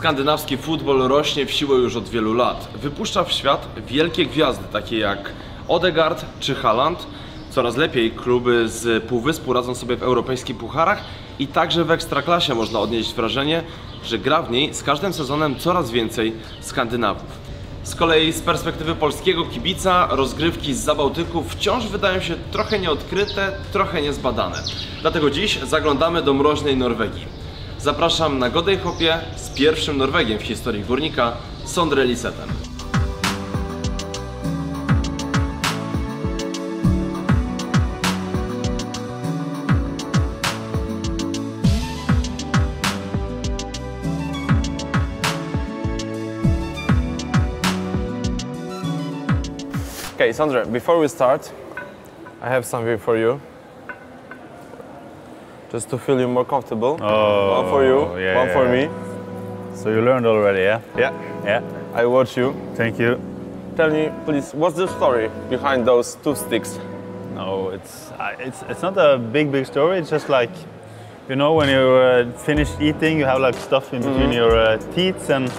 Skandynawski futbol rośnie w siłę już od wielu lat. Wypuszcza w świat wielkie gwiazdy, takie jak Odegaard czy Haaland. Coraz lepiej kluby z Półwyspu radzą sobie w europejskich pucharach i także w Ekstraklasie można odnieść wrażenie, że gra w niej z każdym sezonem coraz więcej Skandynawów. Z kolei z perspektywy polskiego kibica rozgrywki z Zabałtyku wciąż wydają się trochę nieodkryte, trochę niezbadane. Dlatego dziś zaglądamy do mroźnej Norwegii. Zapraszam na Godej Chopie z pierwszym Norwegiem w historii górnika, Sondre Lisethem. Okay, Sondre, before we start, I have something for you. Just to feel you more comfortable. Oh, one for you, yeah, one for me. So you learned already, yeah? Yeah. Yeah. I watch you. Thank you. Tell me, please, what's the story behind those two sticks? No, it's not a big story. It's just like, you know, when you finish eating, you have like stuff in between your teeth, and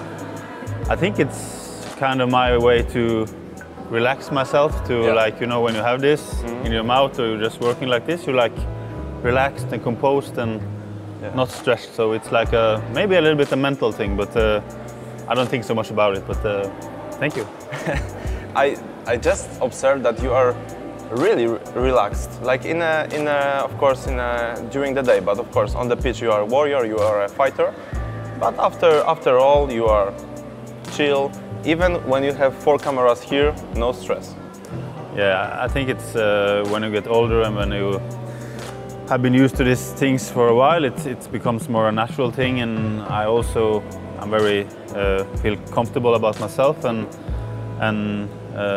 I think it's kind of my way to relax myself. Like, you know, when you have this in your mouth or you're just working like this, you're like relaxed and composed and not stressed. So it's like maybe a little bit a mental thing, but I don't think so much about it. But thank you. I just observed that you are really relaxed, like during the day, but of course on the pitch you are a warrior, you are a fighter, but after all you are chill. Even when you have 4 cameras here, no stress. Yeah, I think it's when you get older and when you have been used to these things for a while, it becomes more a natural thing, and I'm very feel comfortable about myself, and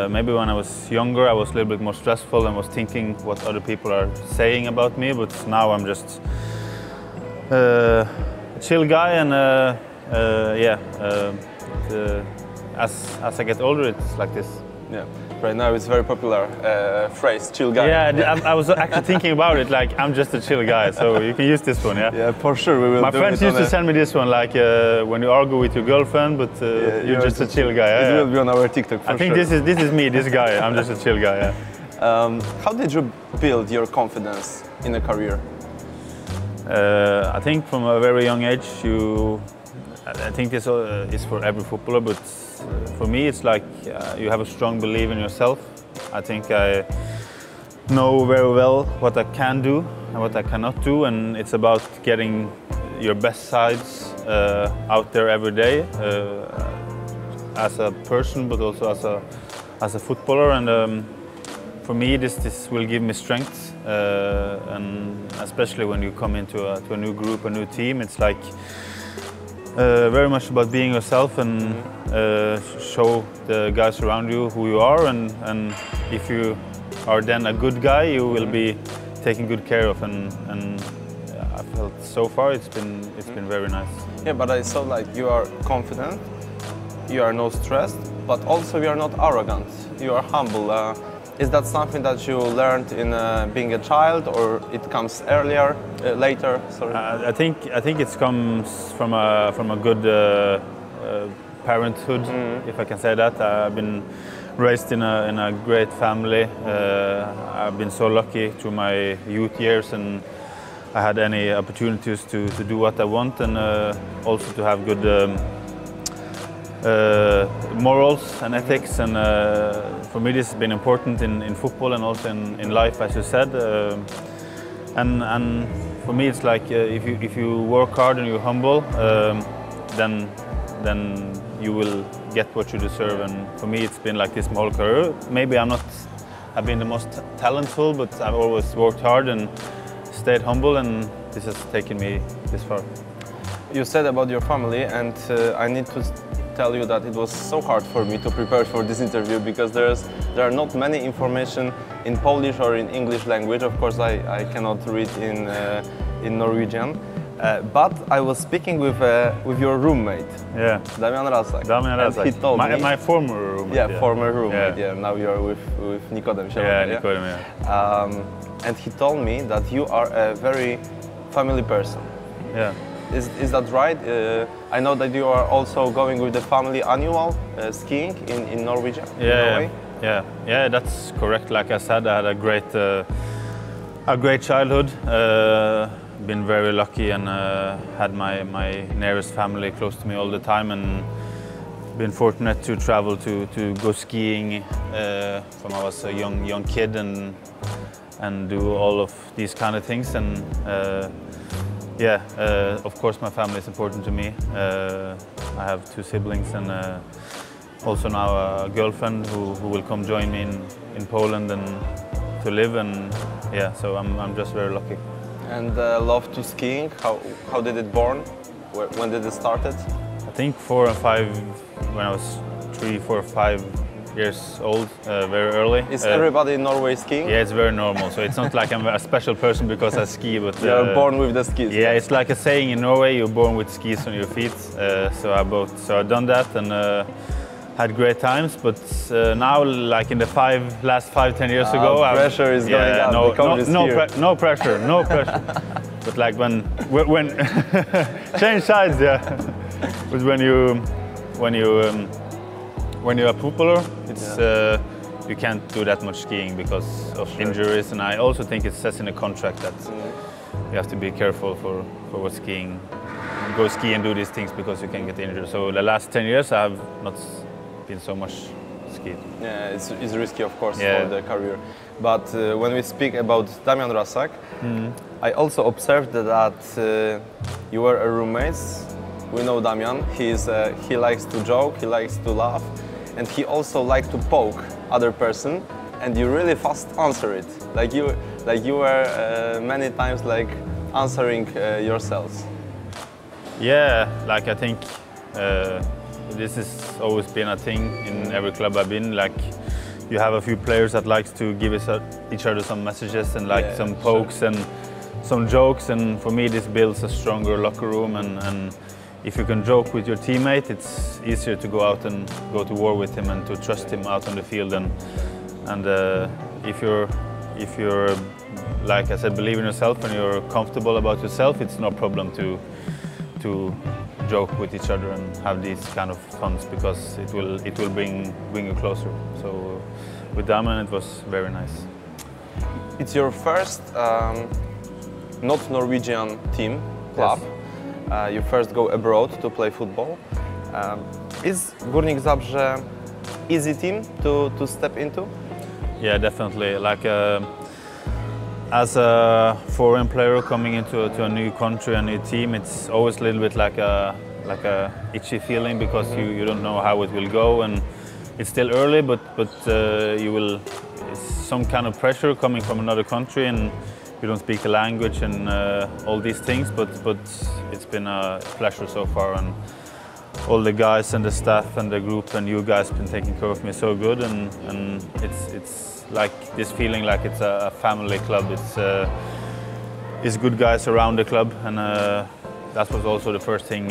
maybe when I was younger I was a little bit more stressful and was thinking what other people are saying about me, but now I'm just a chill guy, and as I get older, it's like this. Yeah, right now it's very popular phrase, chill guy. Yeah, I was actually thinking about it, like I'm just a chill guy, so you can use this one, yeah? Yeah, for sure we will. My friends used to send me this one, like when you argue with your girlfriend, but you're just a chill guy. It will be on our TikTok for sure. I think this is me, this guy, I'm just a chill guy, yeah. How did you build your confidence in a career? I think from a very young age, I think this is for every footballer, but for me it's like you have a strong belief in yourself. I think I know very well what I can do and what I cannot do, and it's about getting your best sides out there every day as a person, but also as a footballer. And for me this will give me strength, and especially when you come into a new group, a new team, it's like very much about being yourself and show the guys around you who you are, and if you are then a good guy, you will be taken good care of, and I felt so far it's been very nice. Yeah, but I saw like you are confident, you are not stressed, but also you are not arrogant, you are humble. Is that something that you learned in being a child, or it comes later? Sorry. I think it comes from a good parenthood, if I can say that. I've been raised in a great family. I've been so lucky through my youth years, and I had any opportunities to do what I want, and also to have good morals and ethics, and for me this has been important in football and also in life, as you said. And for me it's like if you work hard and you're humble, then you will get what you deserve. And for me it's been like this my whole career. Maybe I've been the most talented, but I've always worked hard and stayed humble, and this has taken me this far. You said about your family, and I need to tell you that it was so hard for me to prepare for this interview, because there are not many information in Polish or in English language. Of course, I cannot read in Norwegian. But I was speaking with your roommate. Yeah. Damian Rasak. Damian Rasak. He told me, my former roommate. Yeah, former roommate. Yeah. Now you're with Nikodem. Yeah, Nikodem. Yeah. And he told me that you are a very family person. Yeah. Is that right? I know that you are also going with the family annual skiing in Norway. Yeah, that's correct. Like I said, I had a great childhood. Been very lucky and had my nearest family close to me all the time, and been fortunate to travel to go skiing from I was a young kid and do all of these kind of things. And of course my family is important to me. I have 2 siblings and also now a girlfriend who will come join me in Poland and to live, and yeah, so I'm just very lucky. And love to skiing, how did it born? When did it started? I think 4 or 5, when I was 3, 4, 5 years old, very early. Is everybody in Norway skiing? Yeah, it's very normal. So it's not like I'm a special person because I ski, but you're born with the skis. Yeah, it's like a saying in Norway: you're born with skis on your feet. So I've done that and had great times. But now, like in the last 5-10 years ago, pressure is going up. No pressure. But like when change sides, yeah. But when you're popular, it's you can't do that much skiing because of injuries, and I also think it says in the contract that you have to be careful for what skiing. Go ski and do these things because you can get injured. So the last 10 years I have not been so much skied. Yeah, it's risky, of course, for the career. But when we speak about Damian Rasak, I also observed that you were a roommates. We know Damian. He likes to joke, he likes to laugh, and he also likes to poke other person. And you really fast answer it, like you were many times like answering yourselves. Yeah, like I think this has always been a thing in every club I've been. Like you have a few players that likes to give each other some messages and like some pokes and some jokes, and for me this builds a stronger locker room, and if you can joke with your teammate, it's easier to go out and go to war with him and to trust him out on the field. And if you're like I said, believe in yourself and you're comfortable about yourself, it's no problem to joke with each other and have these kind of funs, because it will bring you closer. So with Damian it was very nice. It's your first not Norwegian team club. Yes. You first go abroad to play football. Is Górnik Zabrze easy team to step into? Yeah, definitely. Like as a foreign player coming into a new country, a new team, it's always a little bit like a itchy feeling, because you don't know how it will go, and it's still early, but it's some kind of pressure coming from another country, and you don't speak the language and all these things, but it's been a pleasure so far, and all the guys and the staff and the group and you guys been taking care of me so good, and it's like this feeling like it's a family club. It's good guys around the club, and that was also the first thing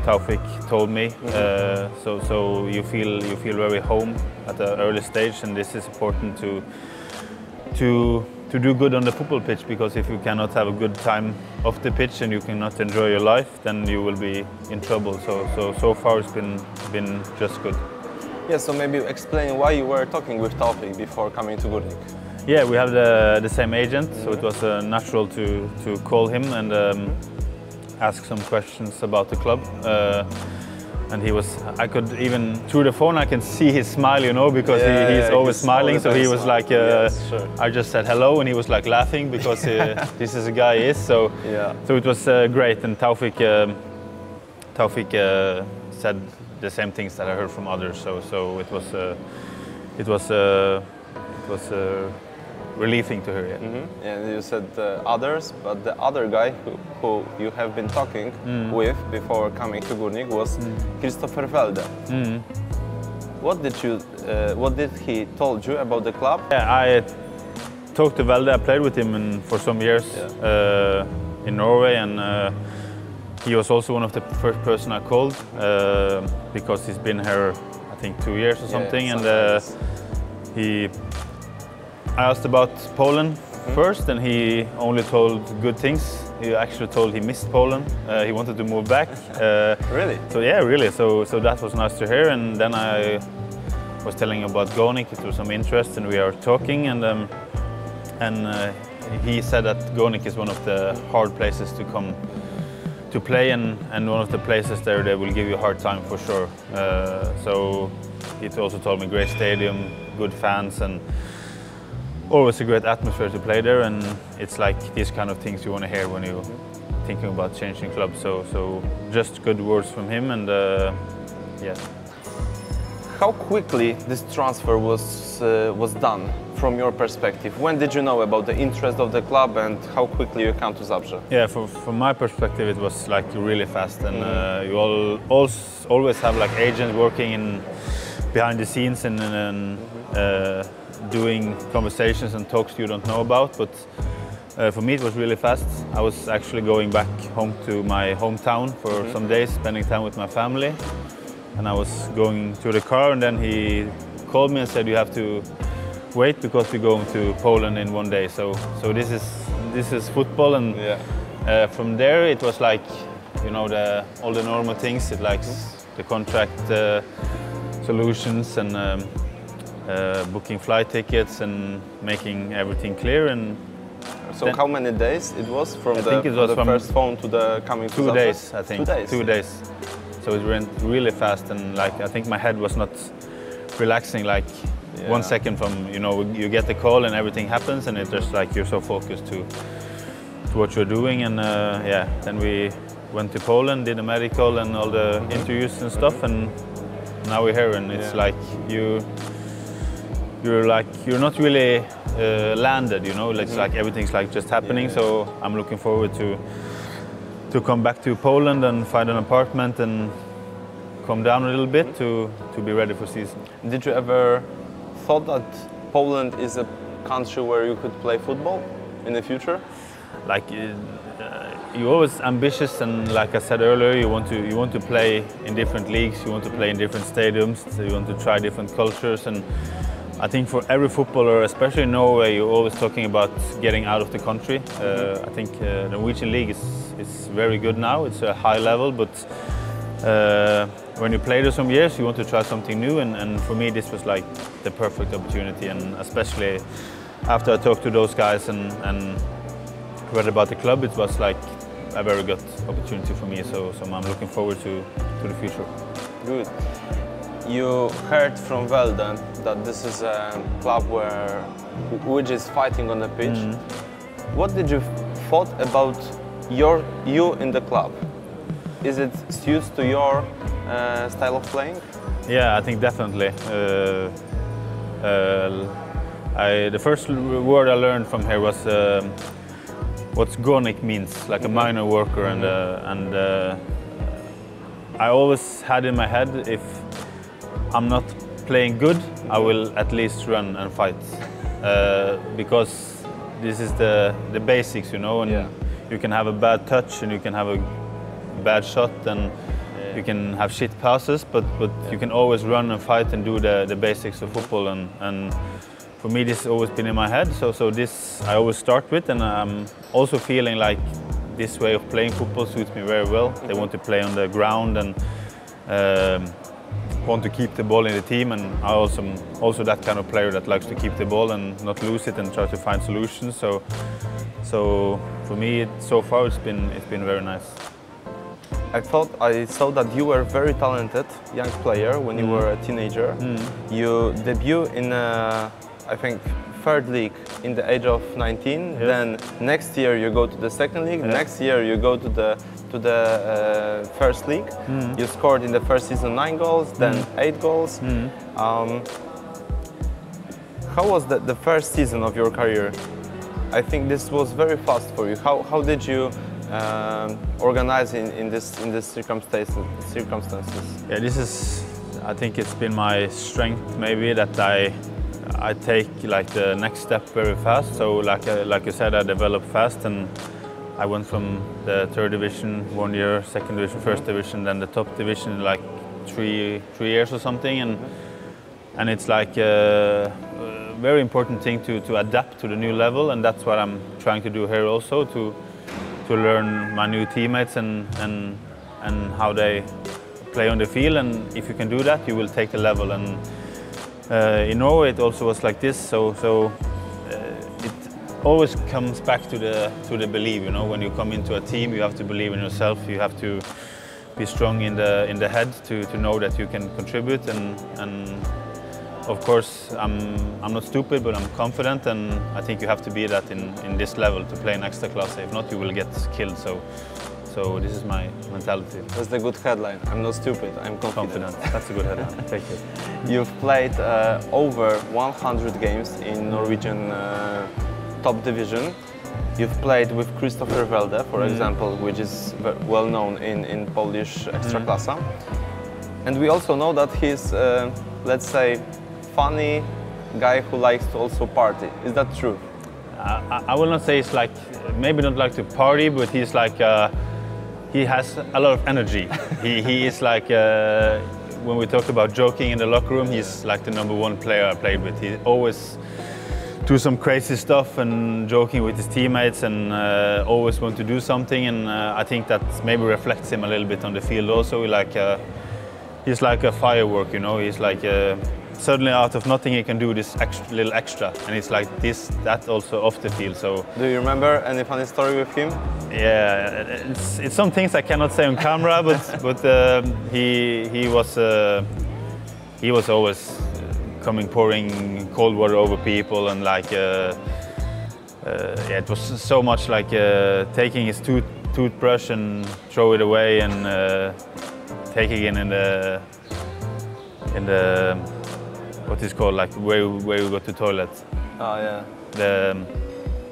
Taufik told me. So you feel very home at an early stage, and this is important to do good on the football pitch, because if you cannot have a good time off the pitch and you cannot enjoy your life, then you will be in trouble. So far it's been just good. Yeah, so maybe explain why you were talking with Taufik before coming to Górnik. Yeah, we have the same agent, so it was natural to call him and ask some questions about the club. And I could even, through the phone, I can see his smile, you know, because he's always smiling. So he was like, sure. I just said hello, and he was like laughing because this is a guy he is. So it was great, and Taufik said the same things that I heard from others. So it was relieving to hear. Yeah. And you said others, but the other guy who you have been talking with before coming to Górnik was Christopher Welde. What did he told you about the club? Yeah, I talked to Welde. I played with him for some years in Norway, and he was also one of the first person I called because he's been here, I think, 2 years or something, and I asked about Poland first, and he only told good things. He actually told he missed Poland. He wanted to move back. Really? So yeah, really. So that was nice to hear. And then I was telling him about Godej. It was some interest, and we are talking. And he said that Godej is one of the hard places to come to play, and one of the places there they will give you a hard time for sure. So he also told me great stadium, good fans, and always a great atmosphere to play there. And it's like these kind of things you want to hear when you're thinking about changing clubs. So just good words from him, and yeah. How quickly this transfer was done from your perspective? When did you know about the interest of the club, and how quickly you come to Zabrze? Yeah, from my perspective, it was like really fast, and you always have like agents working behind the scenes and doing conversations and talks you don't know about. But for me, it was really fast. I was actually going back home to my hometown for some days, spending time with my family. And I was going to the car, and then he called me and said, "You have to wait because we're going to Poland in 1 day." So this is football, and from there it was like, you know, all the normal things. It likes the contract solutions and booking flight tickets and making everything clear. And so how many days it was from the first phone to the coming to 2 days, I think. 2 days. 2 days. So it went really fast, and like I think my head was not relaxing like 1 second from, you know, you get the call and everything happens, and it's just like you're so focused to what you're doing. And yeah, then we went to Poland, did a medical and all the interviews and stuff, and now we're here, and it's like you're not really landed, you know. It's like everything's like just happening. So I'm looking forward to come back to Poland and find an apartment and come down a little bit to be ready for season. Did you ever thought that Poland is a country where you could play football in the future? Like you're always ambitious, and like I said earlier, you want to play in different leagues, you want to play in different stadiums, so you want to try different cultures. And I think for every footballer, especially in Norway, you're always talking about getting out of the country. I think the Norwegian league is very good now. It's a high level, but when you play there some years, you want to try something new. And for me, this was like the perfect opportunity. And especially after I talked to those guys and read about the club, it was like a very good opportunity for me. So I'm looking forward to the future. Good. You heard from Velden that this is a club which is fighting on the pitch. What did you thought about you in the club? Is it suits to your style of playing? Yeah, I think definitely. The first word I learned from here was what Godej means, like a minor worker, and I always had in my head, if I'm not playing good, I will at least run and fight, because this is the basics, you know. And you can have a bad touch, and you can have a bad shot, and you can have shit passes, but you can always run and fight and do the basics of football. And for me, this has always been in my head. So this I always start with, and I'm also feeling like this way of playing football suits me very well. They want to play on the ground and want to keep the ball in the team, and I also that kind of player that likes to keep the ball and not lose it and try to find solutions. So for me, so far it's been very nice. I saw that you were a very talented young player when you were a teenager. You debut in I think third league in the age of 19. Then next year you go to the second league. Next year you go to the first league. You scored in the first season 9 goals, then 8 goals. How was the first season of your career? I think this was very fast for you. How did you organize in this circumstances? Yeah, this is. I think it's been my strength, maybe, that I take like the next step very fast. So like you said, I developed fast, and I went from the third division 1 year, second division, first division, then the top division in like 3 years or something, and it's like very important thing to adapt to the new level, and that's what I'm trying to do here also, to learn my new teammates and how they play on the field. And if you can do that, you will take the level. And in Norway, it also was like this. So it always comes back to the belief. You know, when you come into a team, you have to believe in yourself. You have to be strong in the head to know that you can contribute. And of course, I'm not stupid, but I'm confident, and I think you have to be that in this level to play in extra class. If not, you will get killed. So this is my mentality. That's the good headline. I'm not stupid, I'm confident. That's a good headline. Thank you. You've played over 100 games in Norwegian top division. You've played with Kristoffer Welde, for example, which is well known in Polish Ekstraklasa. And we also know that he's, let's say, funny guy who likes to also party. Is that true? I will not say he's like, maybe not like to party, but he's like, he has a lot of energy. he is like, when we talk about joking in the locker room, he's like the #1 player I played with. He always do some crazy stuff and joking with his teammates, and always want to do something. And I think that maybe reflects him a little bit on the field also. He's like a firework, you know. He's like suddenly out of nothing he can do this little extra, and it's like that also off the field. So do you remember any funny story with him? Yeah, it's some things I cannot say on camera, but he was always pouring cold water over people, and like yeah, it was so much like taking his toothbrush and throw it away, and taking it in the what is called, like where you go to toilet. Oh yeah.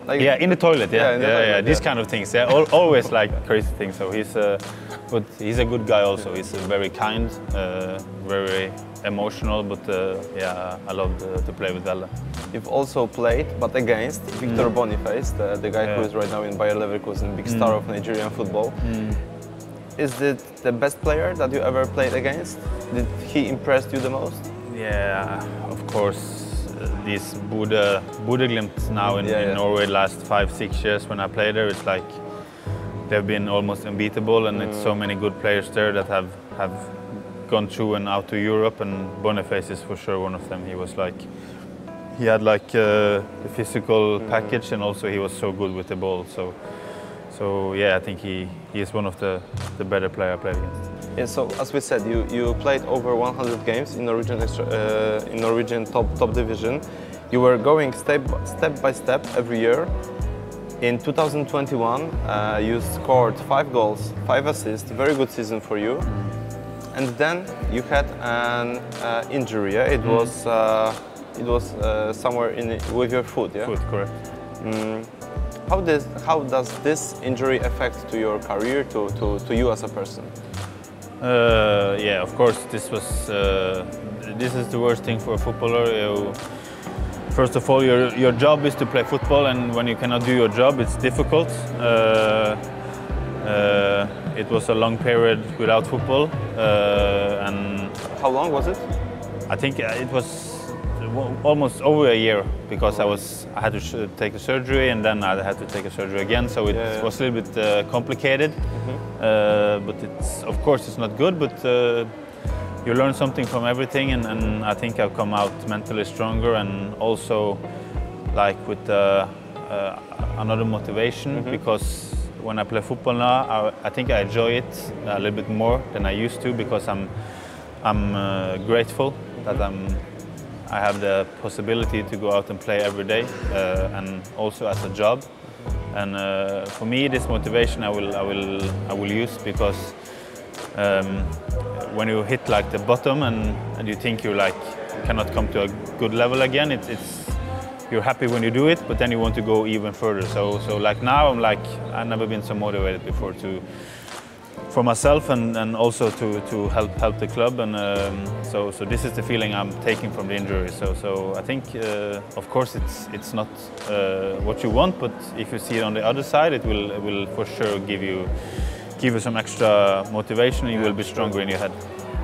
Like, yeah, in the toilet. Yeah, these kind of things. Yeah, always like crazy things. So but he's a good guy also. He's very kind, very emotional. But yeah, I love to play with Welde. You've also played, but against Victor Boniface, the guy who is right now in Bayer Leverkusen, big star of Nigerian football. Is it the best player that you ever played against? Did he impress you the most? Yeah, of course. These Bodø/Glimt now in Norway last 5-6 years when I played there, it's like they've been almost unbeatable, and it's so many good players there that have gone through and out to Europe, and Boniface is for sure one of them. He had like the physical package, and also he was so good with the ball. So yeah, I think he is one of the better players I played against. Yeah, so as we said, you played over 100 games in Norwegian top division. You were going step by step every year. In 2021, you scored 5 goals, 5 assists, very good season for you. And then you had an injury. Yeah? It was somewhere with your foot. Yeah. Foot, correct. How does this injury affect to your career, to you as a person? Yeah, of course, this is the worst thing for a footballer. First of all, your job is to play football, and when you cannot do your job, it's difficult. It was a long period without football. And how long was it? I think it was almost over a year, because I had to take a surgery, and then I had to take a surgery again, so it was a little bit complicated. But of course it's not good, but you learn something from everything, and I think I've come out mentally stronger, and also like with another motivation, because when I play football now, I think I enjoy it a little bit more than I used to, because I'm grateful that I have the possibility to go out and play every day, and also as a job. And for me, this motivation I will use, because when you hit like the bottom and you think you cannot come to a good level again, you're happy when you do it, but then you want to go even further. So like now I've never been so motivated before for myself, and also to help the club, and so this is the feeling I'm taking from the injury. So I think of course it's not what you want, but if you see it on the other side, it will for sure give you some extra motivation, and you will be stronger in your head.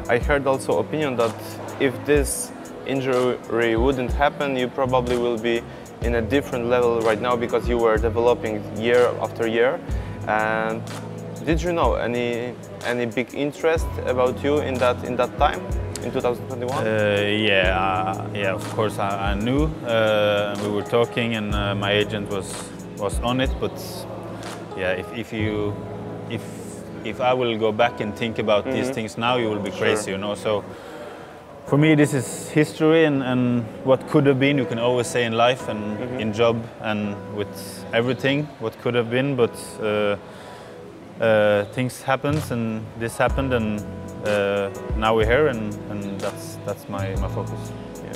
I heard also opinion that if this injury wouldn't happen, you probably will be in a different level right now because you were developing year after year. And did you know any big interest about you in that time in 2021? Yeah, of course I knew. We were talking, and my agent was on it. But yeah, if I will go back and think about these things now, you will be crazy, you know. So for me, this is history, and what could have been. You can always say in life and in job and with everything, what could have been. But things happens, and this happened, and now we're here, and that's my focus. Yeah.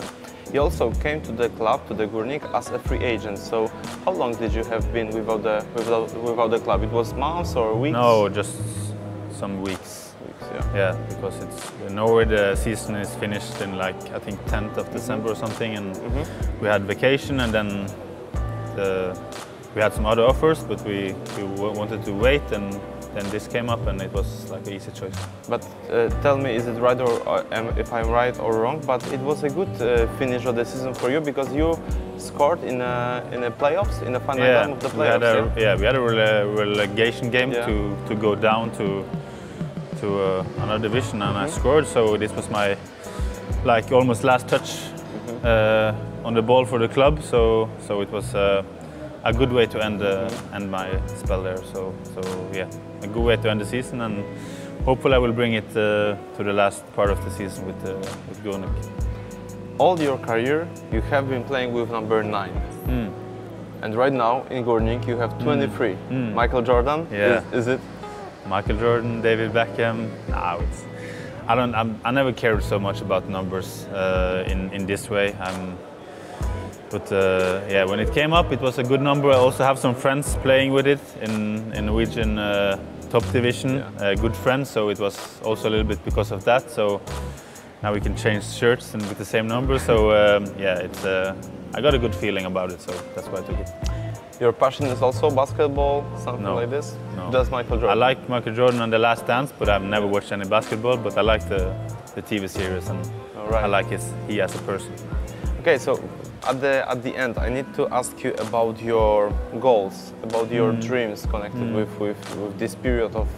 You also came to the club, to the Górnik, as a free agent. So how long did you have been without the club? It was months or weeks? No, just some weeks. Yeah, because it's in Norway the season is finished in like I think 10th of December or something, and we had vacation, and then we had some other offers, but we wanted to wait, and then this came up, and it was like an easy choice. But tell me, is it right, or if I'm right or wrong? But it was a good finish of the season for you because you scored in the playoffs, in the final game of the playoffs. We had a relegation game to go down to another division, and I scored. So this was my like almost last touch on the ball for the club. So it was a good way to end my spell there. So yeah, a good way to end the season, and hopefully I will bring it to the last part of the season with Górnik. All your career you have been playing with number 9. And right now in Górnik you have 23. Michael Jordan, is it? Michael Jordan, David Beckham. No, I never cared so much about numbers in this way. But yeah, when it came up, it was a good number. I also have some friends playing with it in Norwegian top division, good friends. So it was also a little bit because of that. So now we can change shirts and with the same number. So yeah, I got a good feeling about it. So that's why I took it. Your passion is also basketball, something like this? No. Just Michael Jordan? I like Michael Jordan and The Last Dance, but I've never watched any basketball. But I like the TV series, and I like he as a person. Okay, so at the end, I need to ask you about your goals, about your dreams connected with this period of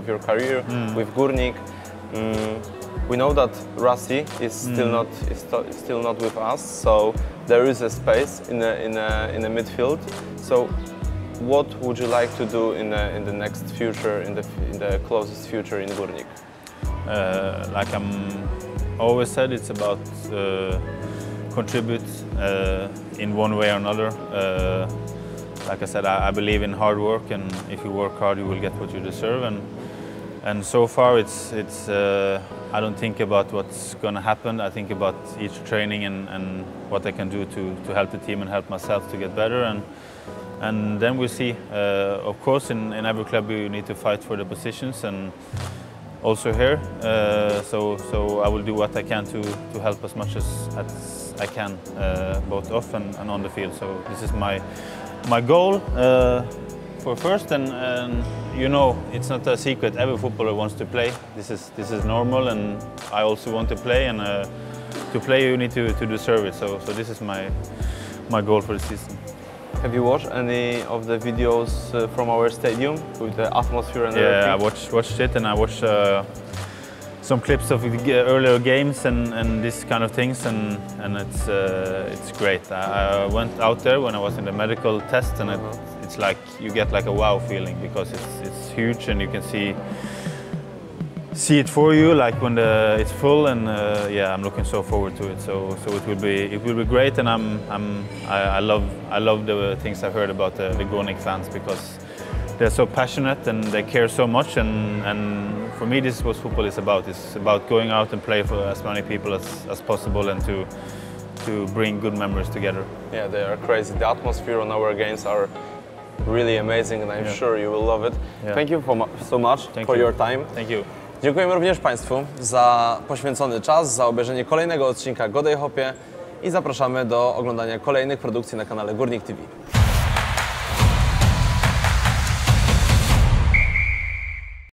your career, with Górnik. We know that Rassi is still not with us, so there is a space in the midfield. So, what would you like to do in the next future, in the closest future in Górnik? Like I'm always said, it's about contribute in one way or another. Like I said, I believe in hard work, and if you work hard, you will get what you deserve. And so far, I don't think about what's going to happen. I think about each training and what I can do to help the team and help myself to get better. And then we see. Of course, in every club you need to fight for the positions, and also here. So I will do what I can to help as much as I can, both off and on the field. So this is my goal. For first, and you know, it's not a secret. Every footballer wants to play. This is normal, and I also want to play. And to play, you need to deserve it. So this is my goal for the season. Have you watched any of the videos from our stadium with the atmosphere and everything? Yeah, I watched it, and I watched some clips of earlier games and this kind of things, and it's great. I went out there when I was in the medical test, and it's like you get like a wow feeling because it's huge, and you can see it for you like when it's full, and yeah, I'm looking so forward to it. So it will be great, and I love the things I've heard about the Górnik fans because they're so passionate and they care so much, and for me this is what football is about. It's about going out and play for as many people as possible, and to bring good memories together. Yeah, they are crazy. The atmosphere on our games are really amazing, and I'm sure you will love it. Yeah. Thank you so much for your time. Thank you. Dziękujemy również Państwu za poświęcony czas, za obejrzenie kolejnego odcinka Godej Chopie i zapraszamy do oglądania kolejnych produkcji na kanale Górnik TV.